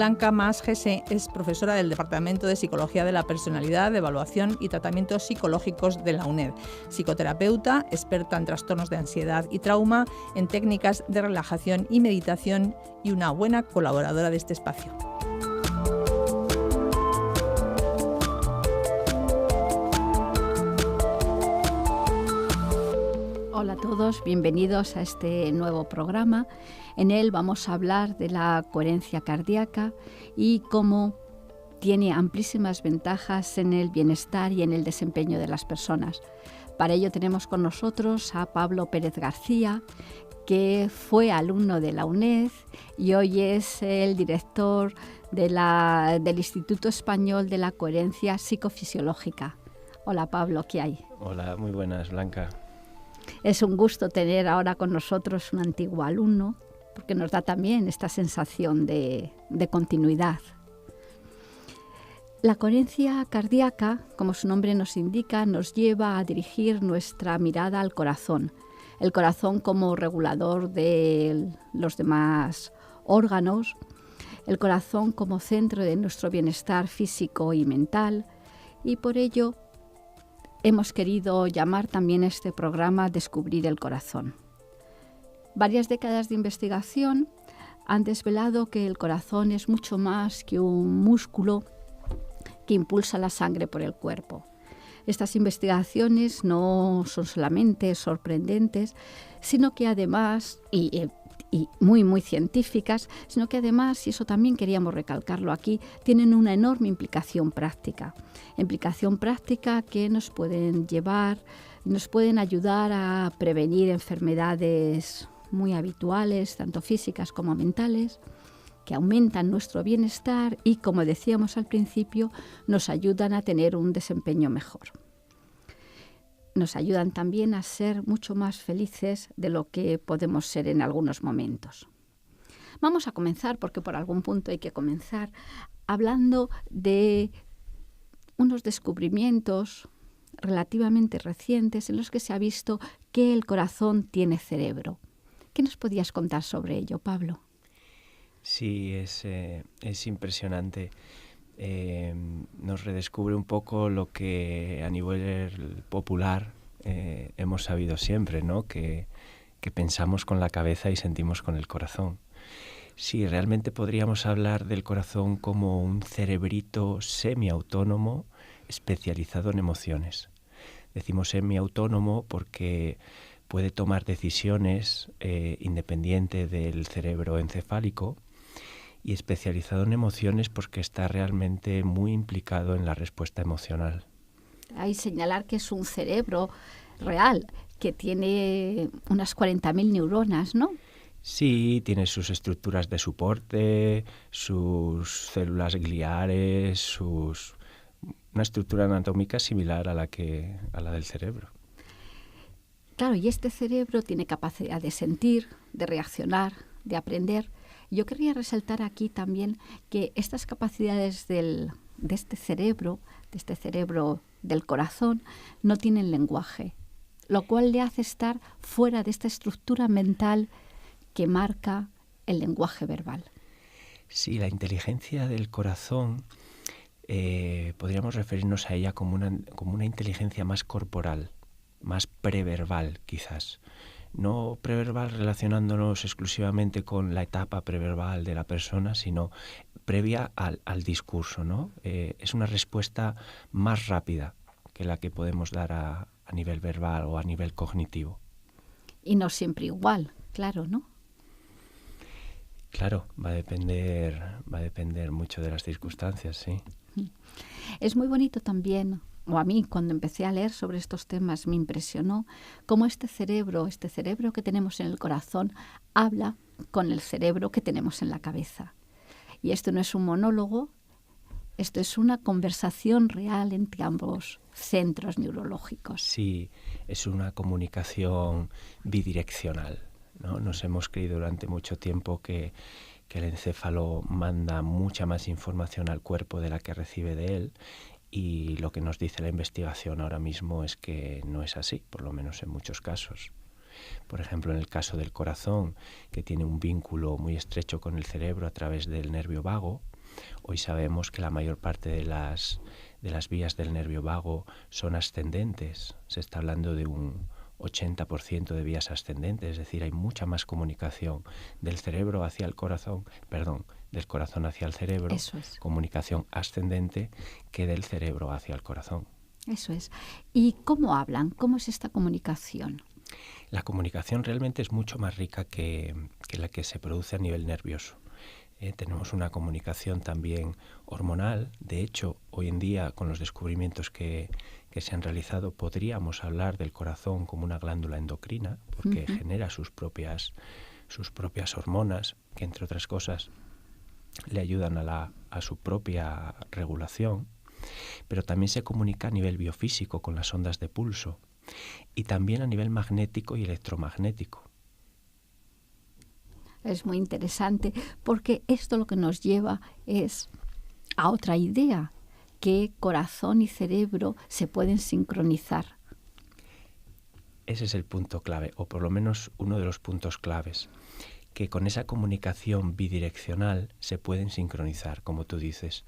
Blanca Mas Gese es profesora del Departamento de Psicología de la Personalidad, de Evaluación y Tratamientos Psicológicos de la UNED, psicoterapeuta, experta en trastornos de ansiedad y trauma, en técnicas de relajación y meditación y una buena colaboradora de este espacio. Hola a todos, bienvenidos a este nuevo programa. En él vamos a hablar de la coherencia cardíaca y cómo tiene amplísimas ventajas en el bienestar y en el desempeño de las personas. Para ello tenemos con nosotros a Pablo Pérez García, que fue alumno de la UNED y hoy es el director del Instituto Español de la Coherencia Psicofisiológica. Hola Pablo, ¿qué hay? Hola, muy buenas, Blanca. Es un gusto tener ahora con nosotros un antiguo alumno, porque nos da también esta sensación de continuidad. La coherencia cardíaca, como su nombre nos indica, nos lleva a dirigir nuestra mirada al corazón. El corazón como regulador de los demás órganos, el corazón como centro de nuestro bienestar físico y mental, y por ello hemos querido llamar también este programa Descubrir el corazón. Varias décadas de investigación han desvelado que el corazón es mucho más que un músculo que impulsa la sangre por el cuerpo. Estas investigaciones no son solamente sorprendentes, sino que además, y muy científicas, sino que además, y eso también queríamos recalcarlo aquí, tienen una enorme implicación práctica que nos pueden ayudar a prevenir enfermedades muy habituales, tanto físicas como mentales, que aumentan nuestro bienestar y, como decíamos al principio, nos ayudan a tener un desempeño mejor. Nos ayudan también a ser mucho más felices de lo que podemos ser en algunos momentos. Vamos a comenzar, porque por algún punto hay que comenzar, hablando de unos descubrimientos relativamente recientes en los que se ha visto que el corazón tiene cerebro. ¿Qué nos podías contar sobre ello, Pablo? Sí, es impresionante. Nos redescubre un poco lo que a nivel popular hemos sabido siempre, ¿no? Que pensamos con la cabeza y sentimos con el corazón. Sí, realmente podríamos hablar del corazón como un cerebrito semiautónomo especializado en emociones. Decimos semiautónomo porque puede tomar decisiones independiente del cerebro encefálico, y especializado en emociones porque está realmente muy implicado en la respuesta emocional. Hay que señalar que es un cerebro real, que tiene unas 40.000 neuronas, ¿no? Sí, tiene sus estructuras de soporte, sus células gliares, una estructura anatómica similar a la del cerebro. Claro, y este cerebro tiene capacidad de sentir, de reaccionar, de aprender. Yo querría resaltar aquí también que estas capacidades de este cerebro del corazón, no tienen lenguaje, lo cual le hace estar fuera de esta estructura mental que marca el lenguaje verbal. Sí, la inteligencia del corazón podríamos referirnos a ella como una inteligencia más corporal, más preverbal quizás. No preverbal relacionándonos exclusivamente con la etapa preverbal de la persona, sino previa al discurso, ¿no? Es una respuesta más rápida que la que podemos dar a nivel verbal o a nivel cognitivo. Y no siempre igual, claro, ¿no? Claro, va a depender mucho de las circunstancias, sí. Es muy bonito también, o a mí cuando empecé a leer sobre estos temas me impresionó cómo este cerebro que tenemos en el corazón habla con el cerebro que tenemos en la cabeza. Y esto no es un monólogo, esto es una conversación real entre ambos centros neurológicos. Sí, es una comunicación bidireccional, ¿no? Nos hemos creído durante mucho tiempo que el encéfalo manda mucha más información al cuerpo de la que recibe de él, y lo que nos dice la investigación ahora mismo es que no es así, por lo menos en muchos casos. Por ejemplo, en el caso del corazón, que tiene un vínculo muy estrecho con el cerebro a través del nervio vago, Hoy sabemos que la mayor parte de las vías del nervio vago son ascendentes. Se está hablando de un 80% de vías ascendentes, es decir, hay mucha más comunicación del cerebro hacia el corazón, del corazón hacia el cerebro, Eso es. comunicación ascendente, que del cerebro hacia el corazón. Eso es. ¿Y cómo hablan? ¿Cómo es esta comunicación? La comunicación realmente es mucho más rica que la que se produce a nivel nervioso. Tenemos una comunicación también hormonal. De hecho, hoy en día, con los descubrimientos que se han realizado, podríamos hablar del corazón como una glándula endocrina, porque genera sus propias hormonas, que entre otras cosas le ayudan a su propia regulación. Pero también se comunica a nivel biofísico con las ondas de pulso y también a nivel magnético y electromagnético. Es muy interesante porque esto lo que nos lleva es a otra idea, que corazón y cerebro se pueden sincronizar. Ese es el punto clave, o por lo menos uno de los puntos claves, que con esa comunicación bidireccional se pueden sincronizar, como tú dices.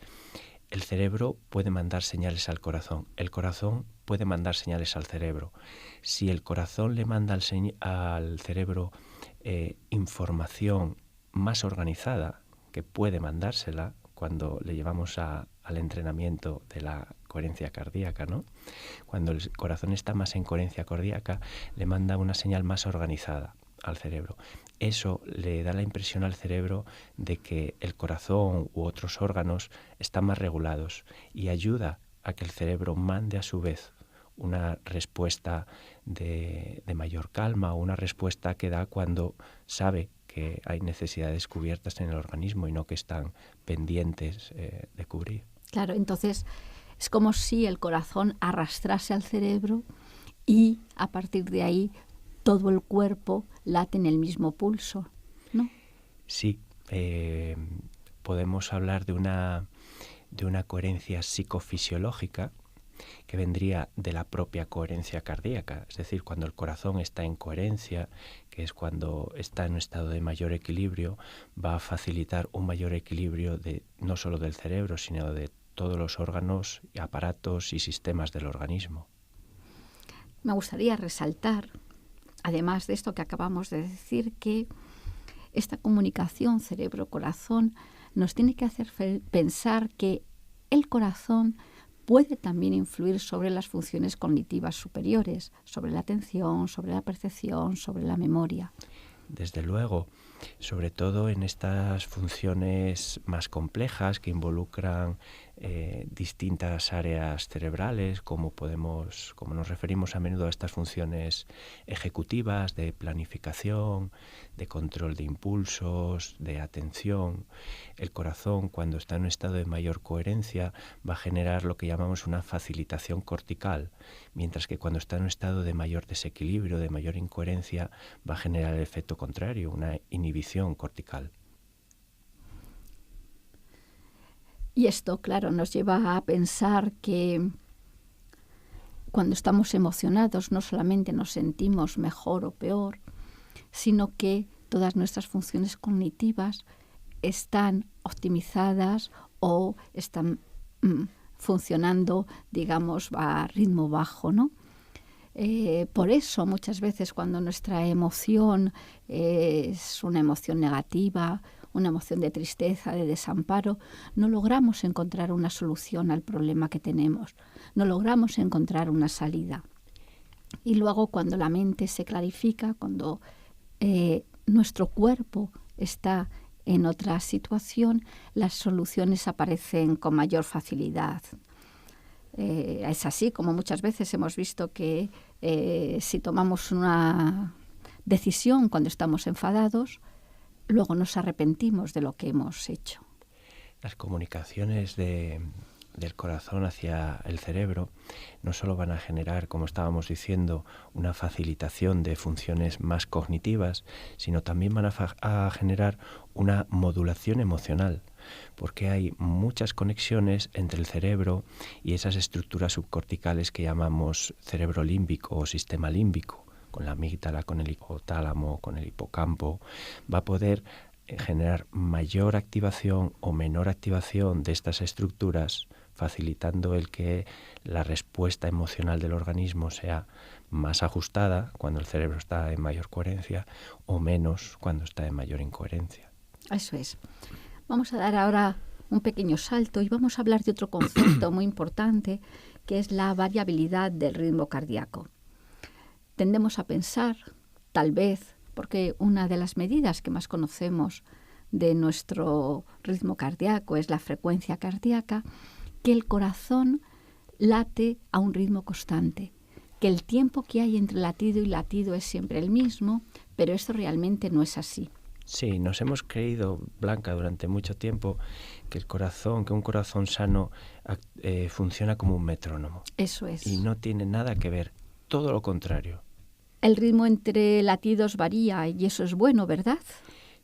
El cerebro puede mandar señales al corazón, el corazón puede mandar señales al cerebro. Si el corazón le manda al cerebro información más organizada, que puede mandársela cuando le llevamos al entrenamiento de la coherencia cardíaca, ¿no? Cuando el corazón está más en coherencia cardíaca, le manda una señal más organizada al cerebro. Eso le da la impresión al cerebro de que el corazón u otros órganos están más regulados y ayuda a que el cerebro mande a su vez una respuesta de mayor calma o una respuesta que da cuando sabe que hay necesidades cubiertas en el organismo y no que están pendientes de cubrir. Claro, entonces es como si el corazón arrastrase al cerebro y a partir de ahí todo el cuerpo late en el mismo pulso, ¿no? Sí, podemos hablar de una coherencia psicofisiológica que vendría de la propia coherencia cardíaca, es decir, cuando el corazón está en coherencia, que es cuando está en un estado de mayor equilibrio, va a facilitar un mayor equilibrio no solo del cerebro, sino de todos los órganos, aparatos y sistemas del organismo. Me gustaría resaltar, además de esto que acabamos de decir, que esta comunicación cerebro-corazón nos tiene que hacer pensar que el corazón puede también influir sobre las funciones cognitivas superiores, sobre la atención, sobre la percepción, sobre la memoria. Desde luego, sobre todo en estas funciones más complejas que involucran distintas áreas cerebrales, como nos referimos a menudo a estas funciones ejecutivas de planificación, de control de impulsos, de atención. El corazón, cuando está en un estado de mayor coherencia, va a generar lo que llamamos una facilitación cortical, mientras que cuando está en un estado de mayor desequilibrio, de mayor incoherencia, va a generar el efecto contrario, una inhibición cortical. Y esto, claro, nos lleva a pensar que cuando estamos emocionados no solamente nos sentimos mejor o peor, sino que todas nuestras funciones cognitivas están optimizadas o están funcionando, digamos, a ritmo bajo, ¿no? Por eso muchas veces cuando nuestra emoción es una emoción negativa, una emoción de tristeza, de desamparo, no logramos encontrar una solución al problema que tenemos, no logramos encontrar una salida. Y luego cuando la mente se clarifica, cuando nuestro cuerpo está en otra situación, las soluciones aparecen con mayor facilidad. Es así como muchas veces hemos visto que si tomamos una decisión cuando estamos enfadados, luego nos arrepentimos de lo que hemos hecho. Las comunicaciones del corazón hacia el cerebro no solo van a generar, como estábamos diciendo, una facilitación de funciones más cognitivas, sino también van a generar una modulación emocional, porque hay muchas conexiones entre el cerebro y esas estructuras subcorticales que llamamos cerebro límbico o sistema límbico, con la amígdala, con el hipotálamo, con el hipocampo. Va a poder generar mayor activación o menor activación de estas estructuras, facilitando el que la respuesta emocional del organismo sea más ajustada cuando el cerebro está en mayor coherencia o menos cuando está en mayor incoherencia. Eso es. Vamos a dar ahora un pequeño salto y vamos a hablar de otro concepto muy importante, que es la variabilidad del ritmo cardíaco. Tendemos a pensar, tal vez, porque una de las medidas que más conocemos de nuestro ritmo cardíaco es la frecuencia cardíaca, que el corazón late a un ritmo constante, que el tiempo que hay entre latido y latido es siempre el mismo, pero esto realmente no es así. Sí, nos hemos creído, Blanca, durante mucho tiempo que un corazón sano funciona como un metrónomo. Eso es. Y no tiene nada que ver, todo lo contrario. El ritmo entre latidos varía y eso es bueno, ¿verdad?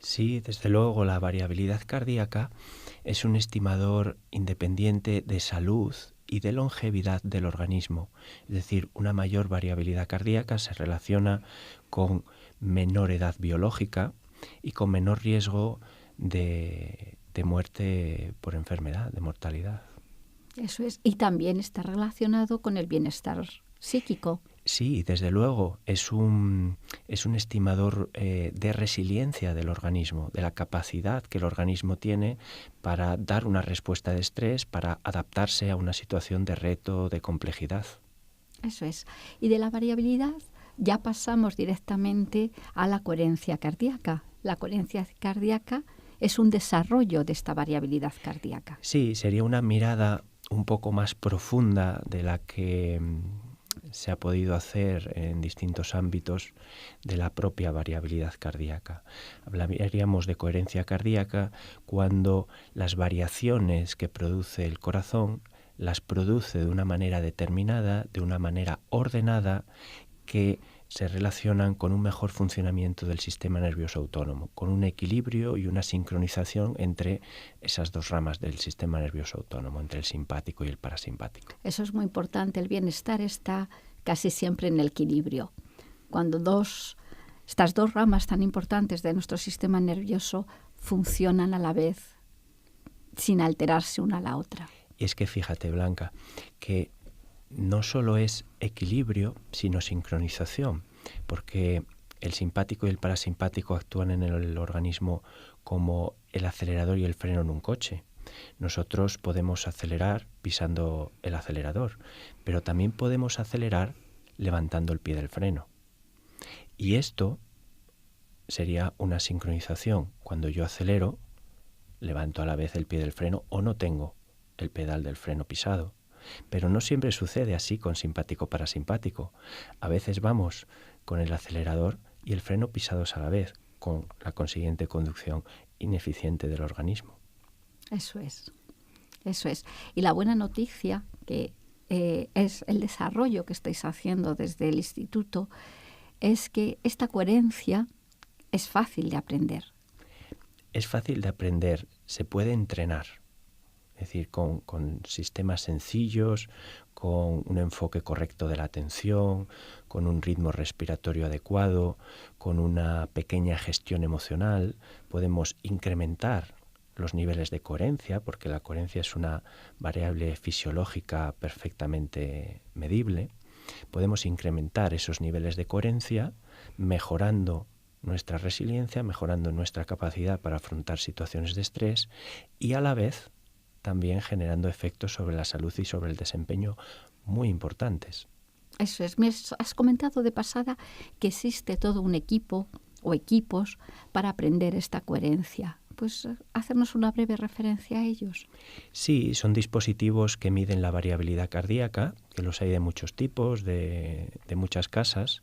Sí, desde luego, la variabilidad cardíaca es un estimador independiente de salud y de longevidad del organismo. Es decir, una mayor variabilidad cardíaca se relaciona con menor edad biológica y con menor riesgo de muerte por enfermedad, de mortalidad. Eso es. Y también está relacionado con el bienestar psíquico. Sí, desde luego, es un estimador de resiliencia del organismo, de la capacidad que el organismo tiene para dar una respuesta de estrés, para adaptarse a una situación de reto, de complejidad. Eso es. Y de la variabilidad ya pasamos directamente a la coherencia cardíaca. La coherencia cardíaca es un desarrollo de esta variabilidad cardíaca. Sí, sería una mirada un poco más profunda de la que se ha podido hacer en distintos ámbitos de la propia variabilidad cardíaca. Hablaríamos de coherencia cardíaca cuando las variaciones que produce el corazón las produce de una manera determinada, de una manera ordenada, que se relacionan con un mejor funcionamiento del sistema nervioso autónomo, con un equilibrio y una sincronización entre esas dos ramas del sistema nervioso autónomo, entre el simpático y el parasimpático. Eso es muy importante. El bienestar está casi siempre en el equilibrio. Cuando estas dos ramas tan importantes de nuestro sistema nervioso funcionan a la vez, sin alterarse una a la otra. Y es que fíjate, Blanca, que no solo es equilibrio, sino sincronización, porque el simpático y el parasimpático actúan en el organismo como el acelerador y el freno en un coche. Nosotros podemos acelerar pisando el acelerador, pero también podemos acelerar levantando el pie del freno. Y esto sería una sincronización. Cuando yo acelero, levanto a la vez el pie del freno o no tengo el pedal del freno pisado. Pero no siempre sucede así con simpático-parasimpático. A veces vamos con el acelerador y el freno pisados a la vez, con la consiguiente conducción ineficiente del organismo. Eso es. Y la buena noticia, que es el desarrollo que estáis haciendo desde el instituto, es que esta coherencia es fácil de aprender. Es fácil de aprender, se puede entrenar. Es decir, con sistemas sencillos, con un enfoque correcto de la atención, con un ritmo respiratorio adecuado, con una pequeña gestión emocional, podemos incrementar los niveles de coherencia, porque la coherencia es una variable fisiológica perfectamente medible. Podemos incrementar esos niveles de coherencia mejorando nuestra resiliencia, mejorando nuestra capacidad para afrontar situaciones de estrés y a la vez también generando efectos sobre la salud y sobre el desempeño muy importantes. Eso es. Me has comentado de pasada que existe todo un equipo o equipos para aprender esta coherencia. Pues hacernos una breve referencia a ellos. Sí, son dispositivos que miden la variabilidad cardíaca, que los hay de muchos tipos, de muchas casas,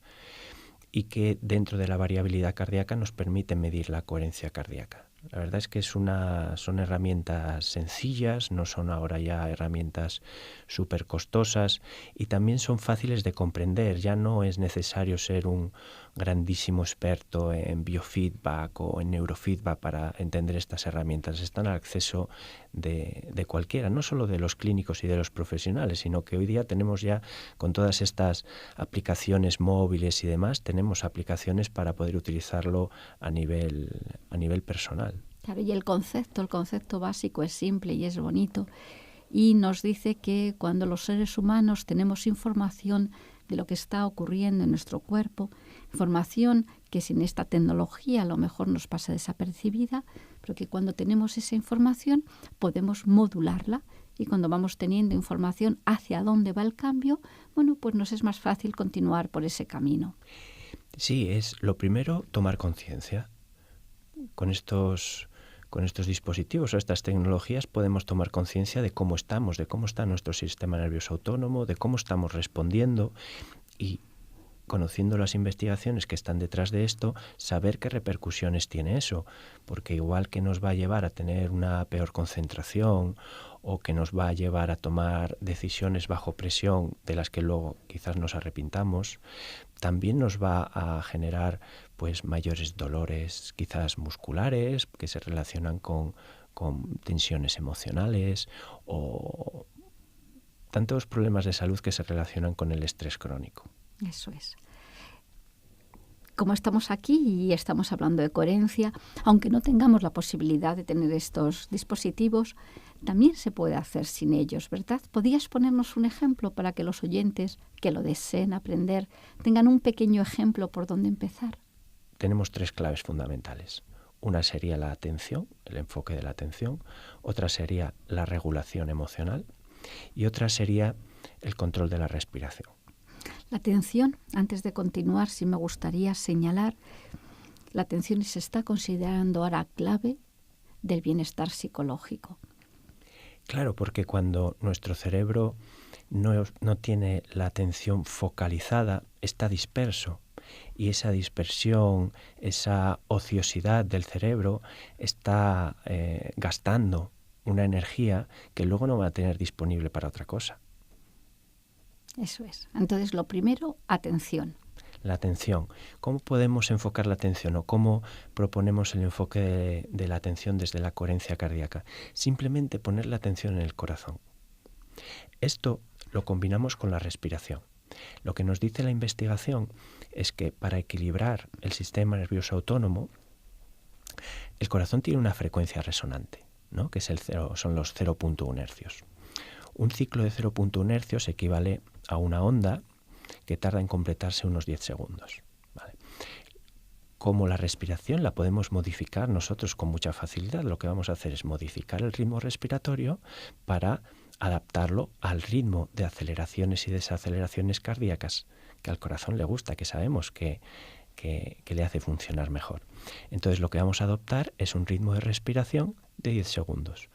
y que dentro de la variabilidad cardíaca nos permiten medir la coherencia cardíaca. La verdad es que son herramientas sencillas, no son ahora ya herramientas súper costosas y también son fáciles de comprender. Ya no es necesario ser un grandísimo experto en biofeedback o en neurofeedback para entender estas herramientas. Están al acceso de cualquiera, no solo de los clínicos y de los profesionales, sino que hoy día tenemos ya, con todas estas aplicaciones móviles y demás, tenemos aplicaciones para poder utilizarlo a nivel personal. Claro, y el concepto básico es simple y es bonito, y nos dice que cuando los seres humanos tenemos información de lo que está ocurriendo en nuestro cuerpo, información que sin esta tecnología a lo mejor nos pasa desapercibida, pero que cuando tenemos esa información podemos modularla, y cuando vamos teniendo información hacia dónde va el cambio, bueno, pues nos es más fácil continuar por ese camino. Sí, es lo primero tomar conciencia. Con estos dispositivos o estas tecnologías podemos tomar conciencia de cómo estamos, de cómo está nuestro sistema nervioso autónomo, de cómo estamos respondiendo, y conociendo las investigaciones que están detrás de esto, saber qué repercusiones tiene eso, porque igual que nos va a llevar a tener una peor concentración o que nos va a llevar a tomar decisiones bajo presión de las que luego quizás nos arrepintamos, también nos va a generar pues mayores dolores quizás musculares que se relacionan con tensiones emocionales o tantos problemas de salud que se relacionan con el estrés crónico. Eso es. Como estamos aquí y estamos hablando de coherencia, aunque no tengamos la posibilidad de tener estos dispositivos, también se puede hacer sin ellos, ¿verdad? ¿Podrías ponernos un ejemplo para que los oyentes que lo deseen aprender tengan un pequeño ejemplo por donde empezar? Tenemos 3 claves fundamentales. Una sería la atención, el enfoque de la atención. Otra sería la regulación emocional. Y otra sería el control de la respiración. La atención, antes de continuar, sí me gustaría señalar, la atención se está considerando ahora clave del bienestar psicológico. Claro, porque cuando nuestro cerebro no tiene la atención focalizada, está disperso. Y esa dispersión, esa ociosidad del cerebro está gastando una energía que luego no va a tener disponible para otra cosa. Eso es. Entonces, lo primero, atención. La atención. ¿Cómo podemos enfocar la atención o cómo proponemos el enfoque de la atención desde la coherencia cardíaca? Simplemente poner la atención en el corazón. Esto lo combinamos con la respiración. Lo que nos dice la investigación es que para equilibrar el sistema nervioso autónomo, el corazón tiene una frecuencia resonante, ¿no? Que es son los 0.1 hercios. Un ciclo de 0.1 hercios equivale a una onda que tarda en completarse unos 10 segundos. ¿Vale? Como la respiración la podemos modificar nosotros con mucha facilidad, lo que vamos a hacer es modificar el ritmo respiratorio para adaptarlo al ritmo de aceleraciones y desaceleraciones cardíacas que al corazón le gusta, que sabemos que le hace funcionar mejor. Entonces lo que vamos a adoptar es un ritmo de respiración de 10 segundos.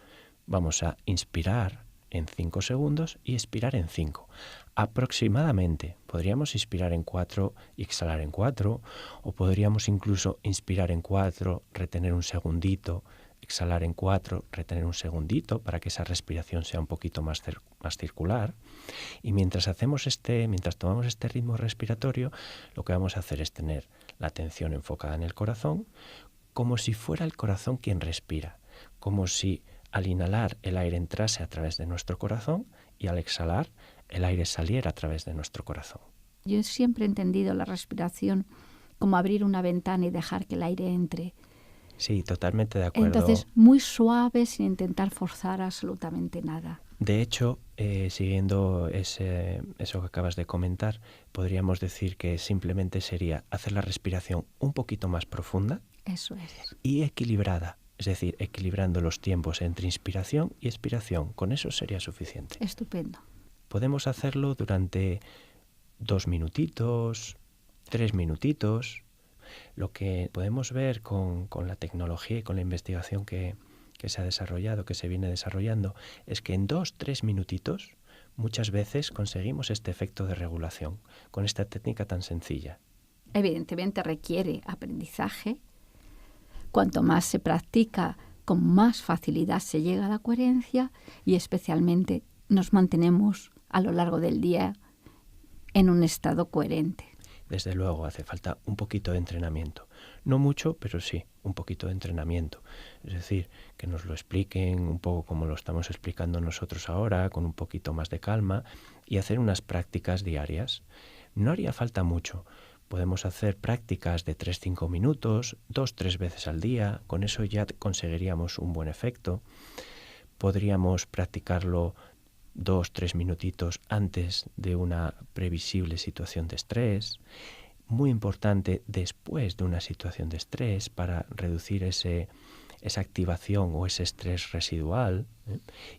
Vamos a inspirar en 5 segundos y expirar en 5. Aproximadamente podríamos inspirar en 4 y exhalar en 4, o podríamos incluso inspirar en 4, retener un segundito, exhalar en 4, retener un segundito para que esa respiración sea un poquito más circular. Y mientras tomamos este ritmo respiratorio, lo que vamos a hacer es tener la atención enfocada en el corazón, como si fuera el corazón quien respira, como si al inhalar el aire entrase a través de nuestro corazón y al exhalar el aire saliera a través de nuestro corazón. Yo siempre he entendido la respiración como abrir una ventana y dejar que el aire entre. Sí, totalmente de acuerdo. Entonces, muy suave, sin intentar forzar absolutamente nada. De hecho, siguiendo eso que acabas de comentar, podríamos decir que simplemente sería hacer la respiración un poquito más profunda. Eso es. Y equilibrada. Es decir, equilibrando los tiempos entre inspiración y expiración. Con eso sería suficiente. Estupendo. Podemos hacerlo durante 2 minutitos, 3 minutitos. Lo que podemos ver con la tecnología y con la investigación que se ha desarrollado, que se viene desarrollando, es que en 2-3 minutitos muchas veces conseguimos este efecto de regulación con esta técnica tan sencilla. Evidentemente requiere aprendizaje, Cuanto más se practica, con más facilidad se llega a la coherencia y especialmente nos mantenemos a lo largo del día en un estado coherente. Desde luego hace falta un poquito de entrenamiento. No mucho, pero sí, un poquito de entrenamiento. Es decir, que nos lo expliquen un poco como lo estamos explicando nosotros ahora, con un poquito más de calma, y hacer unas prácticas diarias. No haría falta mucho. Podemos hacer prácticas de 3-5 minutos, 2-3 veces al día. Con eso ya conseguiríamos un buen efecto. Podríamos practicarlo 2-3 minutitos antes de una previsible situación de estrés. Muy importante después de una situación de estrés para reducir esa activación o ese estrés residual,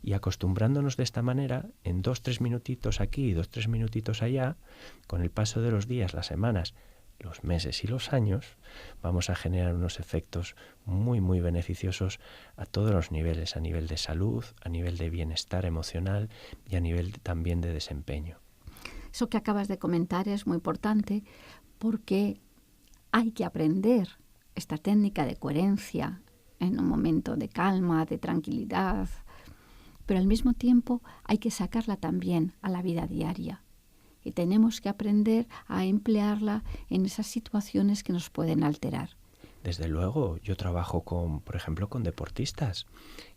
y acostumbrándonos de esta manera, en 2-3 minutitos aquí, 2-3 minutitos allá, con el paso de los días, las semanas, los meses y los años, vamos a generar unos efectos muy, muy beneficiosos a todos los niveles, a nivel de salud, a nivel de bienestar emocional y a nivel también de desempeño. Eso que acabas de comentar es muy importante porque hay que aprender esta técnica de coherencia en un momento de calma, de tranquilidad, pero al mismo tiempo hay que sacarla también a la vida diaria. Y tenemos que aprender a emplearla en esas situaciones que nos pueden alterar. Desde luego, yo trabajo por ejemplo, con deportistas,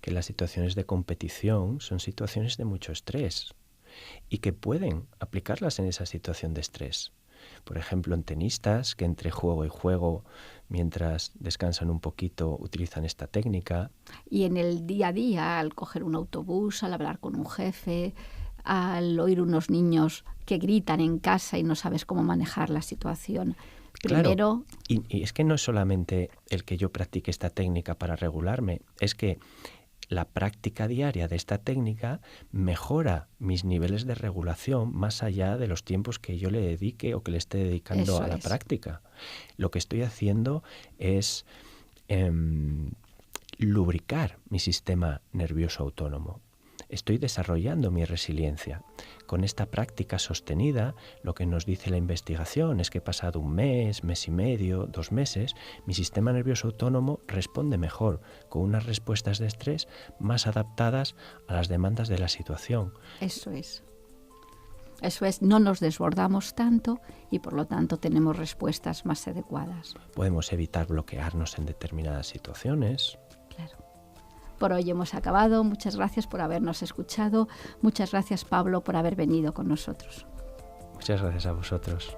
que las situaciones de competición son situaciones de mucho estrés y que pueden aplicarlas en esa situación de estrés. Por ejemplo, en tenistas, que entre juego y juego, mientras descansan un poquito, utilizan esta técnica. Y en el día a día, al coger un autobús, al hablar con un jefe, al oír unos niños que gritan en casa y no sabes cómo manejar la situación. Primero... Claro, y es que no es solamente el que yo practique esta técnica para regularme, es que la práctica diaria de esta técnica mejora mis niveles de regulación más allá de los tiempos que yo le dedique o que le esté dedicando a la práctica. Lo que estoy haciendo es lubricar mi sistema nervioso autónomo. Estoy desarrollando mi resiliencia. Con esta práctica sostenida, lo que nos dice la investigación es que pasado un mes, mes y medio, 2 meses, mi sistema nervioso autónomo responde mejor, con unas respuestas de estrés más adaptadas a las demandas de la situación. Eso es, no nos desbordamos tanto y por lo tanto tenemos respuestas más adecuadas. Podemos evitar bloquearnos en determinadas situaciones. Claro. Por hoy hemos acabado. Muchas gracias por habernos escuchado. Muchas gracias, Pablo, por haber venido con nosotros. Muchas gracias a vosotros.